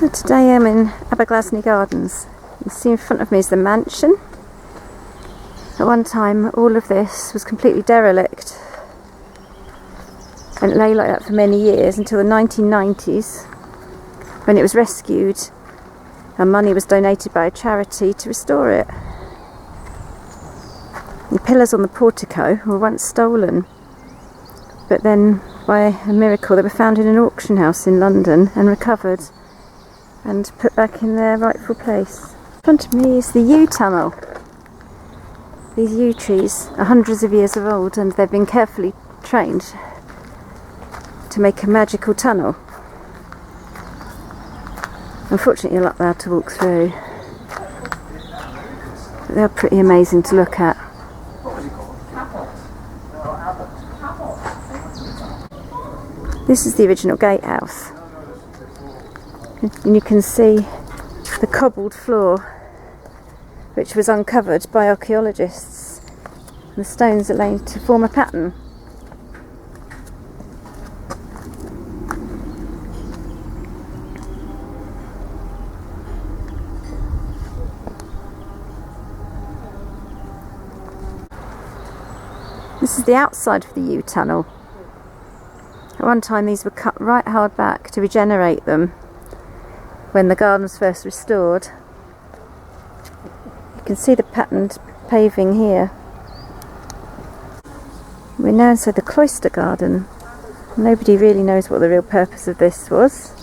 Well, today I'm in Aberglasney Gardens. You see in front of me is the mansion. At one time all of this was completely derelict and it lay like that for many years until the 1990s, when it was rescued and money was donated by a charity to restore it. The pillars on the portico were once stolen, but then by a miracle they were found in an auction house in London and recovered and put back in their rightful place. In front of me is the yew tunnel. These yew trees are hundreds of years old and they've been carefully trained to make a magical tunnel. Unfortunately you're not allowed to walk through, but they're pretty amazing to look at. This is the original gatehouse, and you can see the cobbled floor which was uncovered by archaeologists, and the stones are laid to form a pattern. This is the outside of the yew tunnel. At one time these were cut right hard back to regenerate them when the garden was first restored. You can see the patterned paving here. We're now inside the cloister garden. Nobody really knows what the real purpose of this was.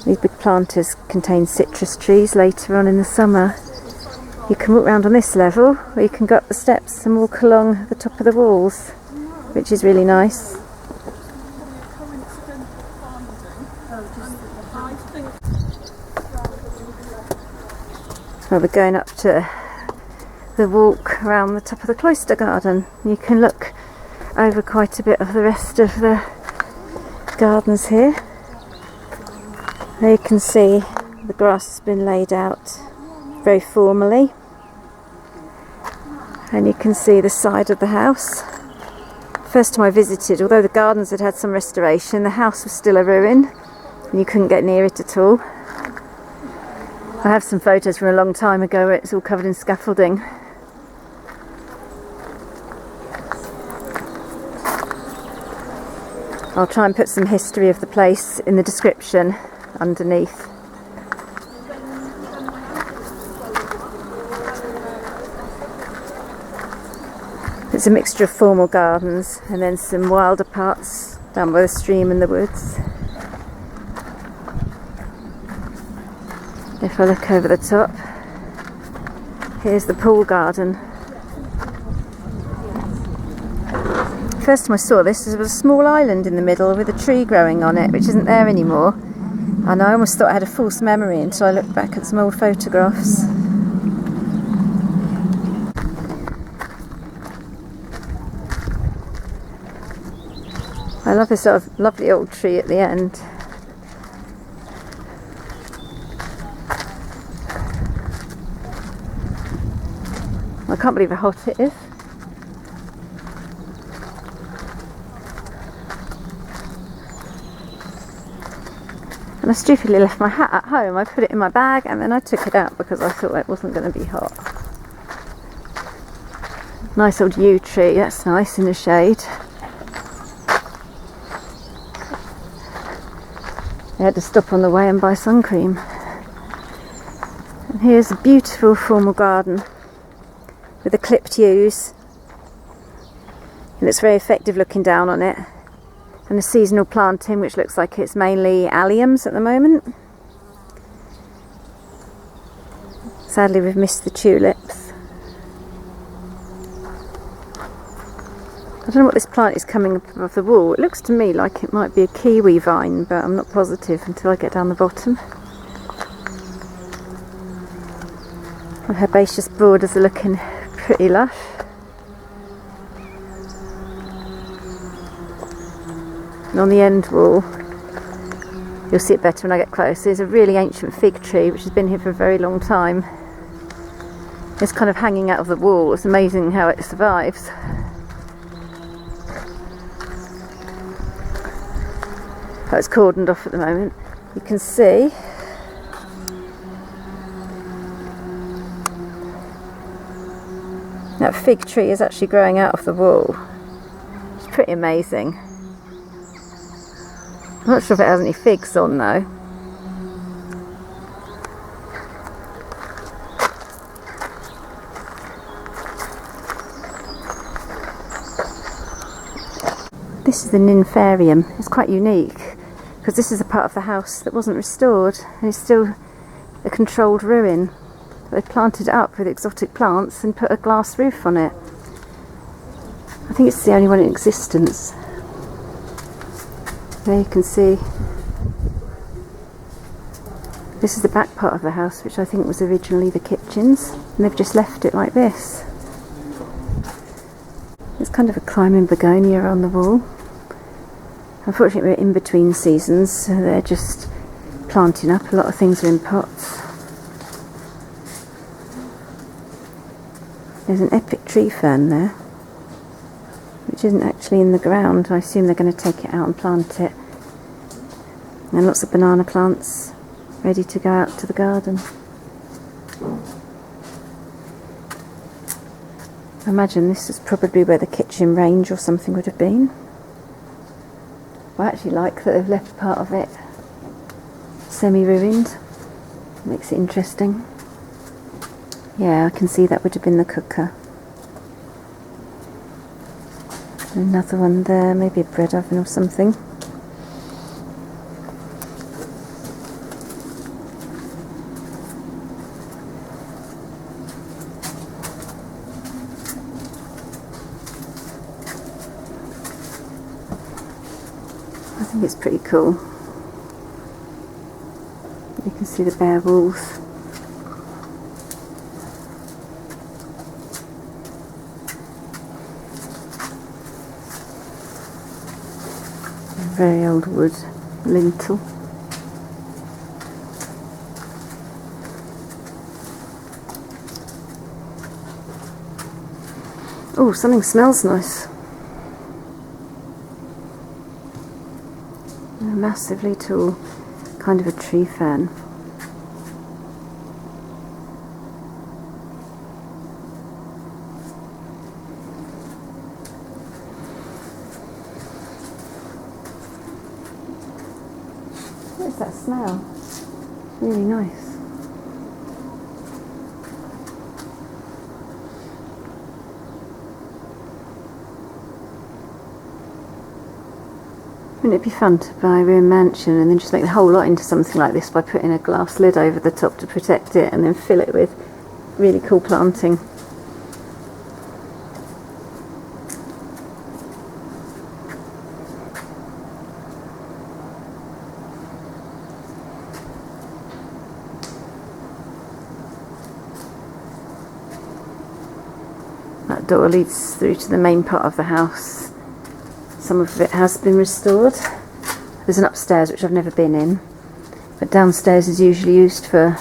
These big planters contain citrus trees later on in the summer. You can walk around on this level, or you can go up the steps and walk along the top of the walls, which is really nice. Well, we're going up to the walk around the top of the cloister garden. You can look over quite a bit of the rest of the gardens here. There you can see the grass has been laid out very formally, and you can see the side of the house. First time I visited, although the gardens had had some restoration, the house was still a ruin and you couldn't get near it at all. I have some photos from a long time ago where it's all covered in scaffolding. I'll try and put some history of the place in the description underneath. It's a mixture of formal gardens and then some wilder parts down by the stream and the woods. If I look over the top, here's the pool garden. First time I saw this, there was a small island in the middle with a tree growing on it, which isn't there anymore. And I almost thought I had a false memory until I looked back at some old photographs. I love this sort of lovely old tree at the end. I can't believe how hot it is. And I stupidly left my hat at home. I put it in my bag and then I took it out because I thought it wasn't going to be hot. Nice old yew tree, that's nice in the shade. I had to stop on the way and buy sun cream. And here's a beautiful formal garden with the clipped yews. And it's very effective looking down on it. And a seasonal planting which looks like it's mainly alliums at the moment. Sadly we've missed the tulips. I don't know what this plant is coming up above the wall. It looks to me like it might be a kiwi vine, but I'm not positive until I get down the bottom. The herbaceous borders are looking pretty lush. And on the end wall, you'll see it better when I get close, there's a really ancient fig tree which has been here for a very long time. It's kind of hanging out of the wall. It's amazing how it survives. It's cordoned off at the moment. You can see that fig tree is actually growing out of the wall. It's pretty amazing. I'm not sure if it has any figs on though. This is the nympharium. It's quite unique because this is a part of the house that wasn't restored and it's still a controlled ruin. They planted it up with exotic plants and put a glass roof on it. I think it's the only one in existence. There you can see. This is the back part of the house, which I think was originally the kitchens, and they've just left it like this. There's kind of a climbing begonia on the wall. Unfortunately we're in between seasons, so they're just planting up. A lot of things are in pots. There's an epic tree fern there, which isn't actually in the ground. I assume they're going to take it out and plant it. And lots of banana plants ready to go out to the garden. I imagine this is probably where the kitchen range or something would have been. I actually like that they've left part of it semi-ruined. Makes it interesting. Yeah, I can see that would have been the cooker. Another one there, maybe a bread oven or something. I think it's pretty cool. You can see the bare walls. Very old wood lintel. Oh, something smells nice. A massively tall, kind of a tree fern. What is that smell? Really nice. Wouldn't it be fun to buy a room mansion and then just make the whole lot into something like this by putting a glass lid over the top to protect it and then fill it with really cool planting? That door leads through to the main part of the house. Some of it has been restored. There's an upstairs which I've never been in, but downstairs is usually used for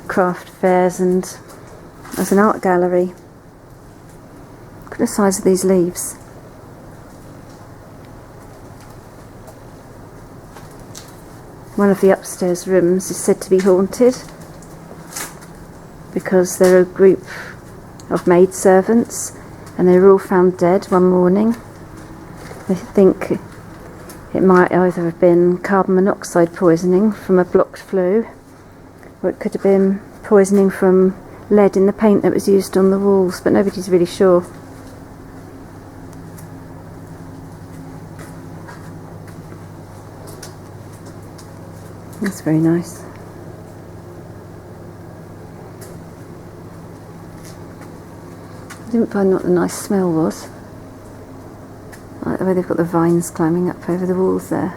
craft fairs and as an art gallery. Look at the size of these leaves. One of the upstairs rooms is said to be haunted because there are a group of maidservants and they were all found dead one morning. They think it might either have been carbon monoxide poisoning from a blocked flue, or it could have been poisoning from lead in the paint that was used on the walls, but nobody's really sure. That's very nice. I didn't find what the nice smell was. I like the way they've got the vines climbing up over the walls there.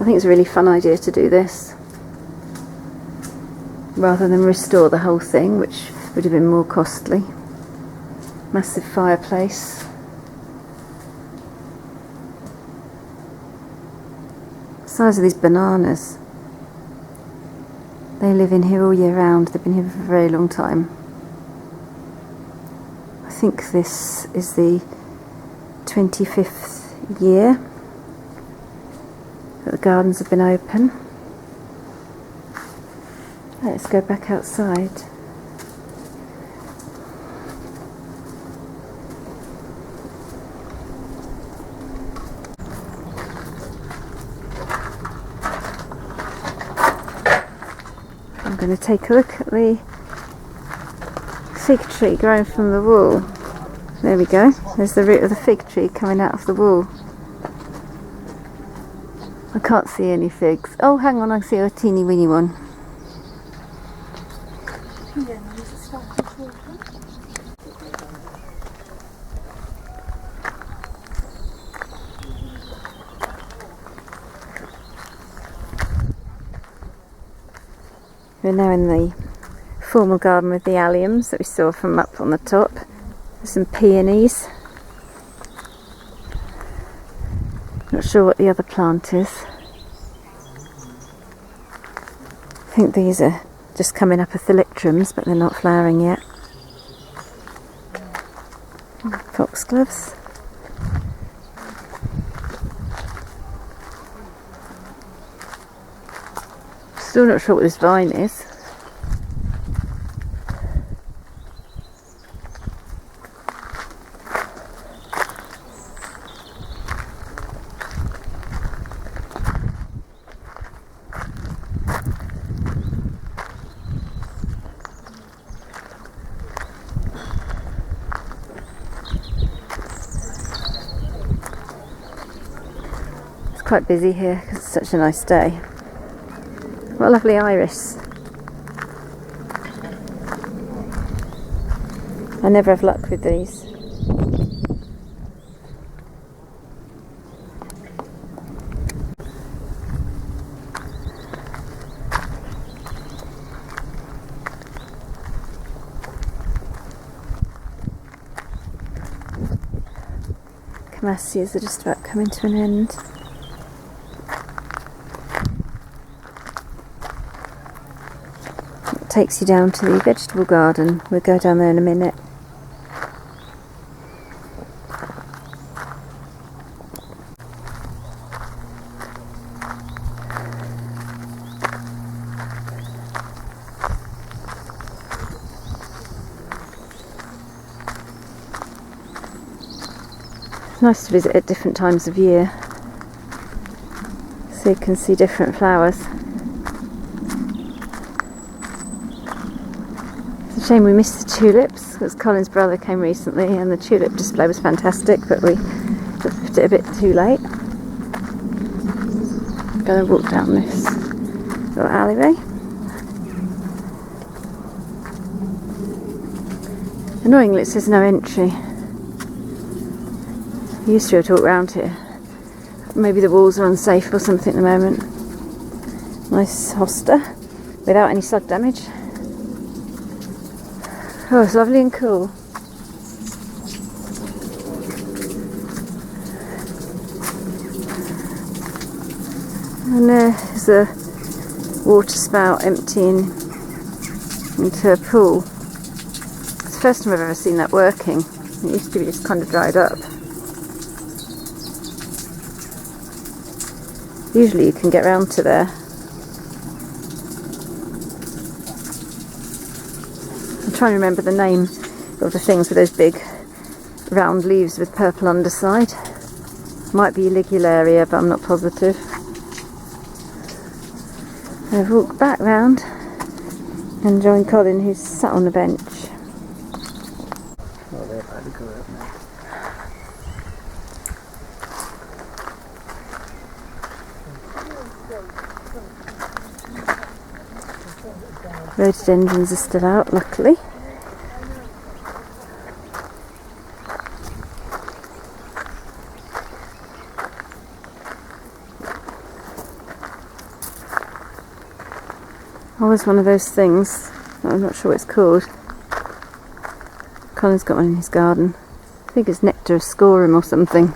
I think it's a really fun idea to do this, rather than restore the whole thing, which would have been more costly. Massive fireplace. The size of these bananas. They live in here all year round. They've been here for a very long time. I think this is the 25th year that the gardens have been open. Let's go back outside. I'm going to take a look at the fig tree growing from the wall. There we go, there's the root of the fig tree coming out of the wall. I can't see any figs. Oh, hang on, I see a teeny weeny one. We're now in the formal garden with the alliums that we saw from up on the top. There's some peonies. Not sure what the other plant is. I think these are just coming up as thalictrums, but they're not flowering yet. Foxgloves. Still not sure what this vine is. It's quite busy here because it's such a nice day. What a lovely iris. I never have luck with these. Camasias are just about coming to an end. Takes you down to the vegetable garden. We'll go down there in a minute. It's nice to visit at different times of year so you can see different flowers. Shame we missed the tulips because Colin's brother came recently and the tulip display was fantastic, but we left it a bit too late. I'm going to walk down this little alleyway. Annoyingly, it says no entry. You used to be able to walk around here. Maybe the walls are unsafe or something at the moment. Nice hosta without any slug damage. Oh, it's lovely and cool. And there's a water spout emptying into a pool. It's the first time I've ever seen that working. It used to be just kind of dried up. Usually you can get round to there. I'm trying to remember the name of the things with those big round leaves with purple underside. Might be Ligularia, but I'm not positive. I've walked back round and joined Colin, who's sat on the bench. Oh, they're about to go up now. Rhododendrons are still out, luckily. Always one of those things, I'm not sure what it's called. Colin's got one in his garden. I think it's Nectaroscorum or something.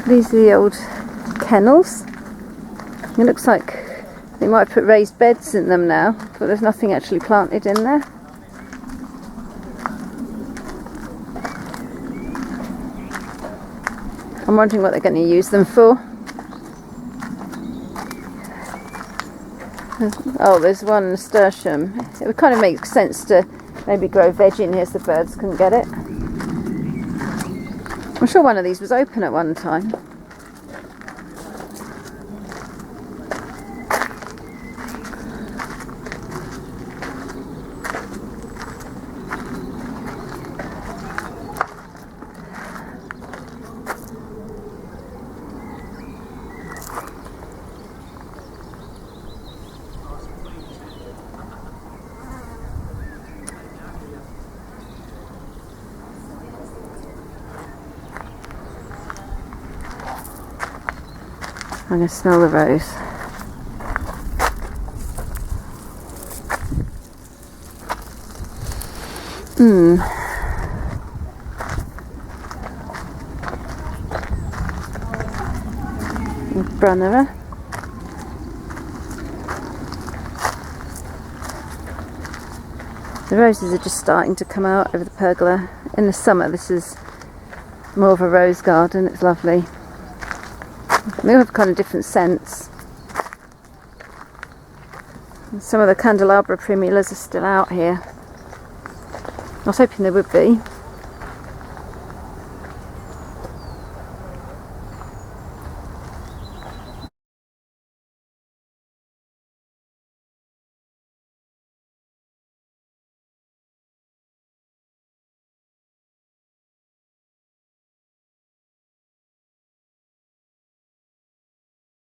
These are the old kennels. It looks like they might put raised beds in them now, but there's nothing actually planted in there. I'm wondering what they're going to use them for. Oh, there's one nasturtium. It would kind of make sense to maybe grow veg in here so the birds couldn't get it. I'm sure one of these was open at one time. I'm going to smell the rose. Brunnera. The roses are just starting to come out over the pergola. In the summer this is more of a rose garden, it's lovely. They all have kind of different scents. And some of the candelabra primulas are still out here. I was hoping they would be.